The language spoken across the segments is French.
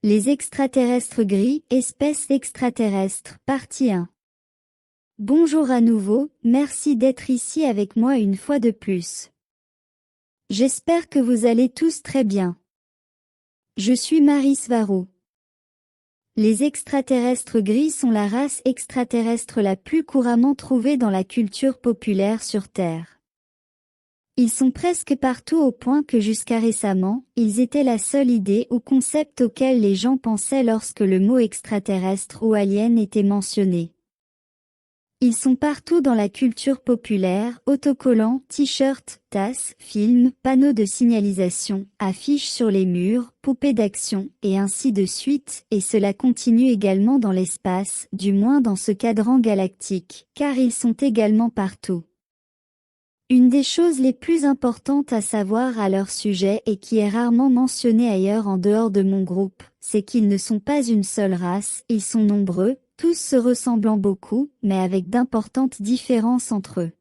Les extraterrestres gris, espèces extraterrestres, partie 1. Bonjour à nouveau, merci d'être ici avec moi une fois de plus. J'espère que vous allez tous très bien. Je suis Marie Svarou. Les extraterrestres gris sont la race extraterrestre la plus couramment trouvée dans la culture populaire sur Terre. Ils sont presque partout au point que jusqu'à récemment, ils étaient la seule idée ou concept auquel les gens pensaient lorsque le mot extraterrestre ou alien était mentionné. Ils sont partout dans la culture populaire, autocollants, t-shirts, tasses, films, panneaux de signalisation, affiches sur les murs, poupées d'action, et ainsi de suite, et cela continue également dans l'espace, du moins dans ce cadran galactique, car ils sont également partout. Une des choses les plus importantes à savoir à leur sujet et qui est rarement mentionnée ailleurs en dehors de mon groupe, c'est qu'ils ne sont pas une seule race, ils sont nombreux, tous se ressemblant beaucoup, mais avec d'importantes différences entre eux.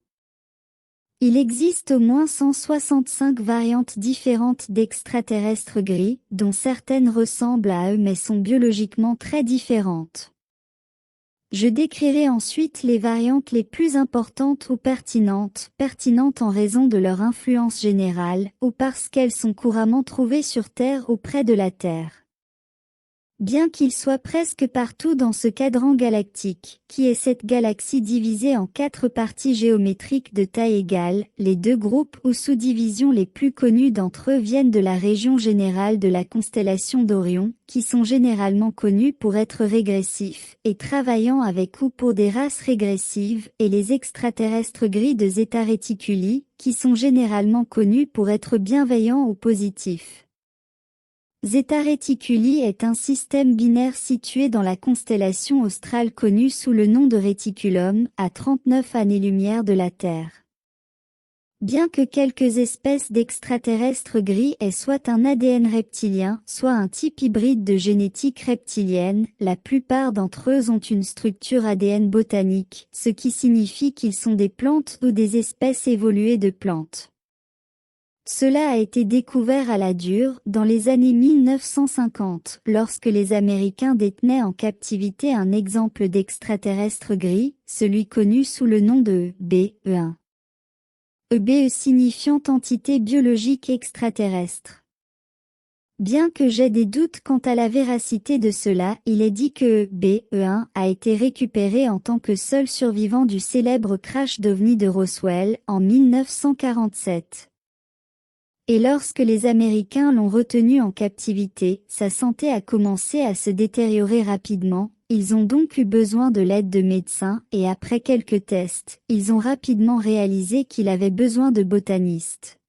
Il existe au moins 165 variantes différentes d'extraterrestres gris, dont certaines ressemblent à eux mais sont biologiquement très différentes. Je décrirai ensuite les variantes les plus importantes ou pertinentes en raison de leur influence générale, ou parce qu'elles sont couramment trouvées sur Terre ou près de la Terre. Bien qu'ils soient presque partout dans ce cadran galactique, qui est cette galaxie divisée en 4 parties géométriques de taille égale, les 2 groupes ou sous-divisions les plus connues d'entre eux viennent de la région générale de la constellation d'Orion, qui sont généralement connus pour être régressifs, et travaillant avec ou pour des races régressives, et les extraterrestres gris de Zeta Reticuli, qui sont généralement connus pour être bienveillants ou positifs. Zeta Reticuli est un système binaire situé dans la constellation australe connue sous le nom de Reticulum, à 39 années-lumière de la Terre. Bien que quelques espèces d'extraterrestres gris aient soit un ADN reptilien, soit un type hybride de génétique reptilienne, la plupart d'entre eux ont une structure ADN botanique, ce qui signifie qu'ils sont des plantes ou des espèces évoluées de plantes. Cela a été découvert à la dure, dans les années 1950, lorsque les Américains détenaient en captivité un exemple d'extraterrestre gris, celui connu sous le nom de EBE1. EBE signifiant entité biologique extraterrestre. Bien que j'aie des doutes quant à la véracité de cela, il est dit que EBE1 a été récupéré en tant que seul survivant du célèbre crash d'OVNI de Roswell, en 1947. Et lorsque les Américains l'ont retenu en captivité, sa santé a commencé à se détériorer rapidement, ils ont donc eu besoin de l'aide de médecins, et après quelques tests, ils ont rapidement réalisé qu'il avait besoin de botanistes.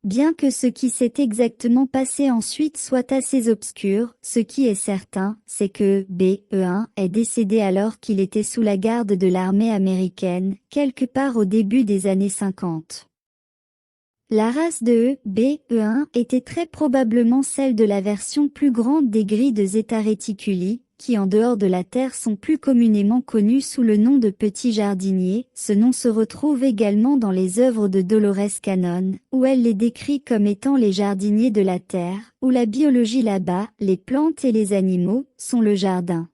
Bien que ce qui s'est exactement passé ensuite soit assez obscur, ce qui est certain, c'est que EBE1 est décédé alors qu'il était sous la garde de l'armée américaine, quelque part au début des années 50. La race de EBE1 était très probablement celle de la version plus grande des grilles de Zeta Reticuli, qui en dehors de la Terre sont plus communément connus sous le nom de petits jardiniers. Ce nom se retrouve également dans les œuvres de Dolores Cannon, où elle les décrit comme étant les jardiniers de la Terre, où la biologie là-bas, les plantes et les animaux, sont le jardin.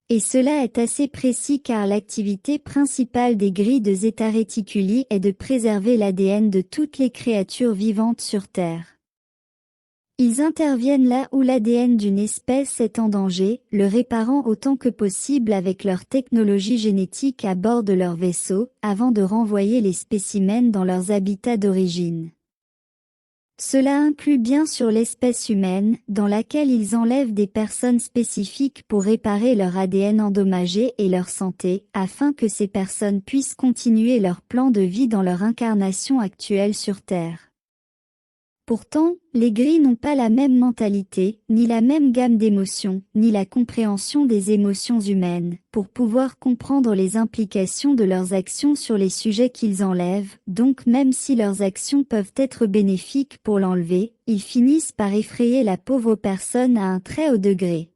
Et cela est assez précis car l'activité principale des grilles de Zeta Reticuli est de préserver l'ADN de toutes les créatures vivantes sur Terre. Ils interviennent là où l'ADN d'une espèce est en danger, le réparant autant que possible avec leur technologie génétique à bord de leur vaisseau, avant de renvoyer les spécimens dans leurs habitats d'origine. Cela inclut bien sûr l'espèce humaine, dans laquelle ils enlèvent des personnes spécifiques pour réparer leur ADN endommagé et leur santé, afin que ces personnes puissent continuer leur plan de vie dans leur incarnation actuelle sur Terre. Pourtant, les gris n'ont pas la même mentalité, ni la même gamme d'émotions, ni la compréhension des émotions humaines, pour pouvoir comprendre les implications de leurs actions sur les sujets qu'ils enlèvent, donc même si leurs actions peuvent être bénéfiques pour l'enlever, ils finissent par effrayer la pauvre personne à un très haut degré.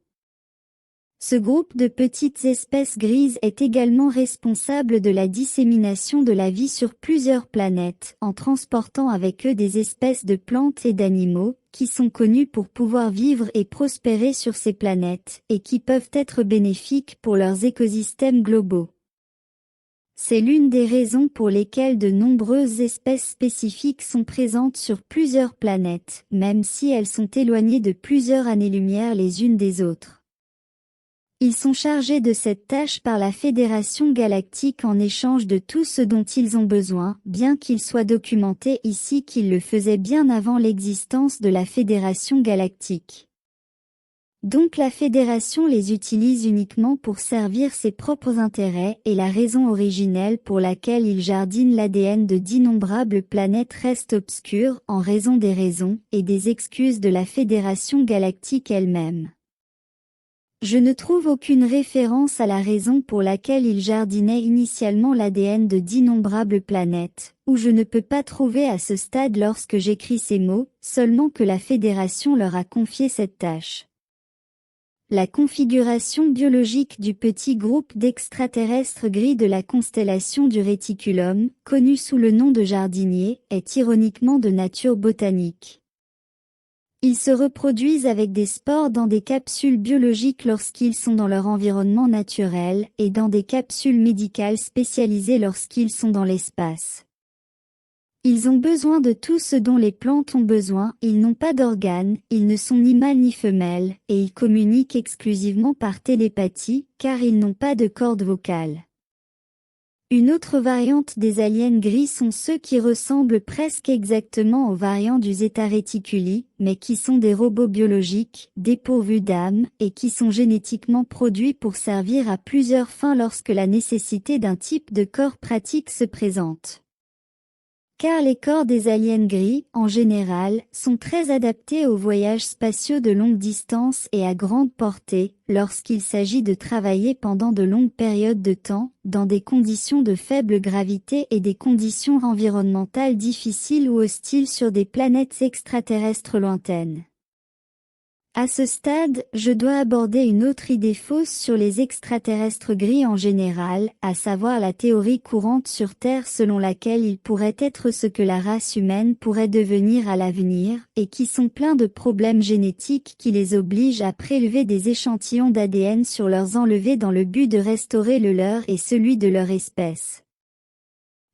Ce groupe de petites espèces grises est également responsable de la dissémination de la vie sur plusieurs planètes, en transportant avec eux des espèces de plantes et d'animaux, qui sont connus pour pouvoir vivre et prospérer sur ces planètes, et qui peuvent être bénéfiques pour leurs écosystèmes globaux. C'est l'une des raisons pour lesquelles de nombreuses espèces spécifiques sont présentes sur plusieurs planètes, même si elles sont éloignées de plusieurs années-lumière les unes des autres. Ils sont chargés de cette tâche par la Fédération galactique en échange de tout ce dont ils ont besoin, bien qu'il soit documenté ici qu'ils le faisaient bien avant l'existence de la Fédération galactique. Donc la Fédération les utilise uniquement pour servir ses propres intérêts et la raison originelle pour laquelle ils jardinent l'ADN de d'innombrables planètes reste obscure en raison des raisons et des excuses de la Fédération galactique elle-même. Je ne trouve aucune référence à la raison pour laquelle ils jardinaient initialement l'ADN de d'innombrables planètes, ou je ne peux pas trouver à ce stade lorsque j'écris ces mots, seulement que la Fédération leur a confié cette tâche. La configuration biologique du petit groupe d'extraterrestres gris de la constellation du Réticulum, connu sous le nom de jardinier, est ironiquement de nature botanique. Ils se reproduisent avec des spores dans des capsules biologiques lorsqu'ils sont dans leur environnement naturel, et dans des capsules médicales spécialisées lorsqu'ils sont dans l'espace. Ils ont besoin de tout ce dont les plantes ont besoin, ils n'ont pas d'organes, ils ne sont ni mâles ni femelles, et ils communiquent exclusivement par télépathie, car ils n'ont pas de cordes vocales. Une autre variante des aliens gris sont ceux qui ressemblent presque exactement aux variants du Zeta Reticuli, mais qui sont des robots biologiques, dépourvus d'âme, et qui sont génétiquement produits pour servir à plusieurs fins lorsque la nécessité d'un type de corps pratique se présente. Car les corps des aliens gris, en général, sont très adaptés aux voyages spatiaux de longue distance et à grande portée, lorsqu'il s'agit de travailler pendant de longues périodes de temps, dans des conditions de faible gravité et des conditions environnementales difficiles ou hostiles sur des planètes extraterrestres lointaines. À ce stade, je dois aborder une autre idée fausse sur les extraterrestres gris en général, à savoir la théorie courante sur Terre selon laquelle ils pourraient être ce que la race humaine pourrait devenir à l'avenir, et qui sont pleins de problèmes génétiques qui les obligent à prélever des échantillons d'ADN sur leurs enlevés dans le but de restaurer le leur et celui de leur espèce.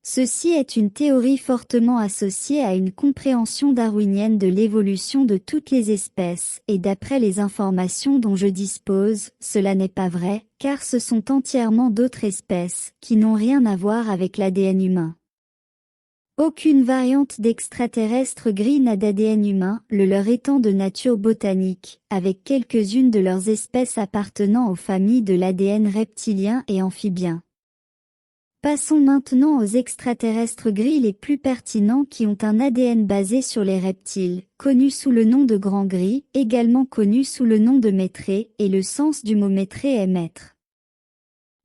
Ceci est une théorie fortement associée à une compréhension darwinienne de l'évolution de toutes les espèces, et d'après les informations dont je dispose, cela n'est pas vrai, car ce sont entièrement d'autres espèces, qui n'ont rien à voir avec l'ADN humain. Aucune variante d'extraterrestres gris n'a d'ADN humain, le leur étant de nature botanique, avec quelques-unes de leurs espèces appartenant aux familles de l'ADN reptilien et amphibien. Passons maintenant aux extraterrestres gris les plus pertinents qui ont un ADN basé sur les reptiles, connus sous le nom de grands gris, également connus sous le nom de maîtrés, et le sens du mot maîtré est maître.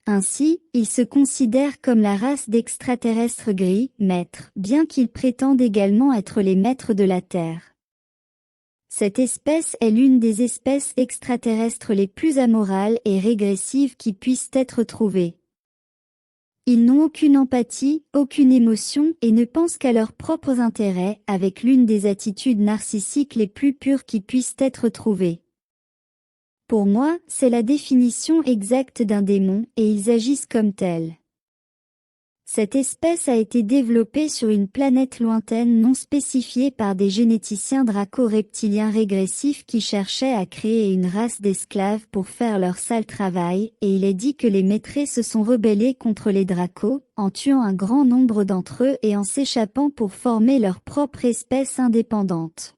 Ainsi, ils se considèrent comme la race d'extraterrestres gris, maîtres, bien qu'ils prétendent également être les maîtres de la Terre. Cette espèce est l'une des espèces extraterrestres les plus amorales et régressives qui puissent être trouvées. Ils n'ont aucune empathie, aucune émotion et ne pensent qu'à leurs propres intérêts, avec l'une des attitudes narcissiques les plus pures qui puissent être trouvées. Pour moi, c'est la définition exacte d'un démon, et ils agissent comme tels. Cette espèce a été développée sur une planète lointaine non spécifiée par des généticiens draco-reptiliens régressifs qui cherchaient à créer une race d'esclaves pour faire leur sale travail, et il est dit que les maîtrés se sont rebellés contre les dracos, en tuant un grand nombre d'entre eux et en s'échappant pour former leur propre espèce indépendante.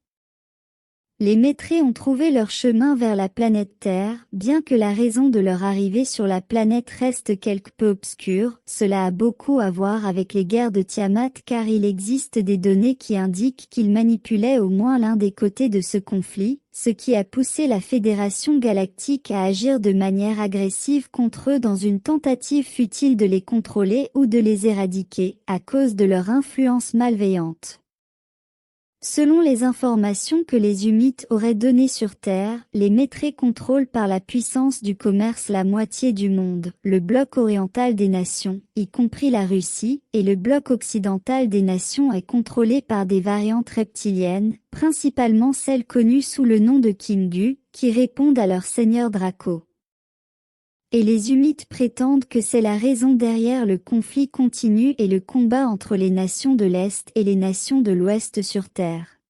Les maîtrés ont trouvé leur chemin vers la planète Terre, bien que la raison de leur arrivée sur la planète reste quelque peu obscure, cela a beaucoup à voir avec les guerres de Tiamat car il existe des données qui indiquent qu'ils manipulaient au moins l'un des côtés de ce conflit, ce qui a poussé la Fédération galactique à agir de manière agressive contre eux dans une tentative futile de les contrôler ou de les éradiquer, à cause de leur influence malveillante. Selon les informations que les Humites auraient données sur Terre, les Métrés contrôlent par la puissance du commerce la moitié du monde, le bloc oriental des nations, y compris la Russie, et le bloc occidental des nations est contrôlé par des variantes reptiliennes, principalement celles connues sous le nom de Kingu, qui répondent à leur seigneur Draco. Et les Humites prétendent que c'est la raison derrière le conflit continu et le combat entre les nations de l'Est et les nations de l'Ouest sur Terre.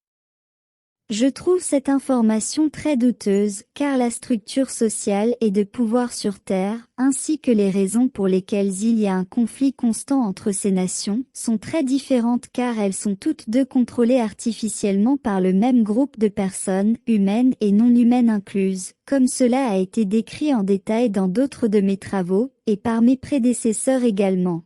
Je trouve cette information très douteuse, car la structure sociale et de pouvoir sur Terre, ainsi que les raisons pour lesquelles il y a un conflit constant entre ces nations, sont très différentes car elles sont toutes deux contrôlées artificiellement par le même groupe de personnes, humaines et non humaines incluses, comme cela a été décrit en détail dans d'autres de mes travaux, et par mes prédécesseurs également.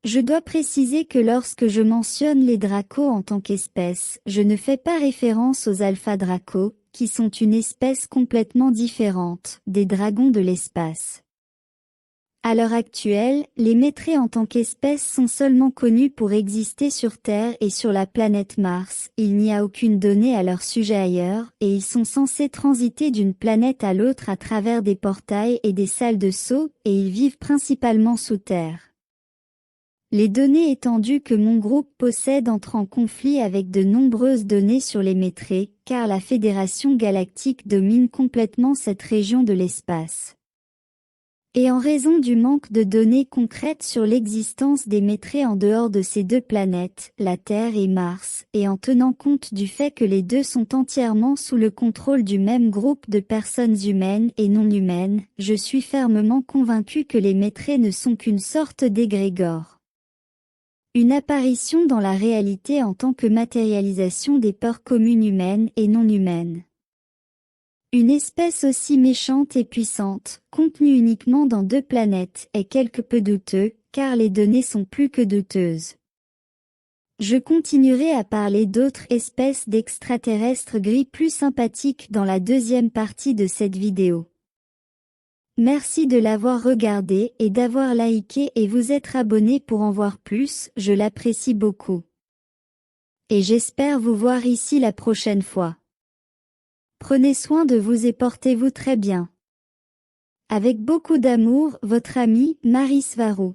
Je dois préciser que lorsque je mentionne les dracos en tant qu'espèce, je ne fais pas référence aux alpha-dracos, qui sont une espèce complètement différente, des dragons de l'espace. À l'heure actuelle, les Métrés en tant qu'espèce sont seulement connus pour exister sur Terre et sur la planète Mars, il n'y a aucune donnée à leur sujet ailleurs, et ils sont censés transiter d'une planète à l'autre à travers des portails et des salles de saut, et ils vivent principalement sous terre. Les données étendues que mon groupe possède entrent en conflit avec de nombreuses données sur les Métrés, car la Fédération galactique domine complètement cette région de l'espace. Et en raison du manque de données concrètes sur l'existence des Métrés en dehors de ces deux planètes, la Terre et Mars, et en tenant compte du fait que les deux sont entièrement sous le contrôle du même groupe de personnes humaines et non humaines, je suis fermement convaincu que les Métrés ne sont qu'une sorte d'égrégore. Une apparition dans la réalité en tant que matérialisation des peurs communes humaines et non humaines. Une espèce aussi méchante et puissante, contenue uniquement dans deux planètes, est quelque peu douteux, car les données sont plus que douteuses. Je continuerai à parler d'autres espèces d'extraterrestres gris plus sympathiques dans la deuxième partie de cette vidéo. Merci de l'avoir regardé et d'avoir liké et vous être abonné pour en voir plus, je l'apprécie beaucoup. Et j'espère vous voir ici la prochaine fois. Prenez soin de vous et portez-vous très bien. Avec beaucoup d'amour, votre amie, Marie Svarou.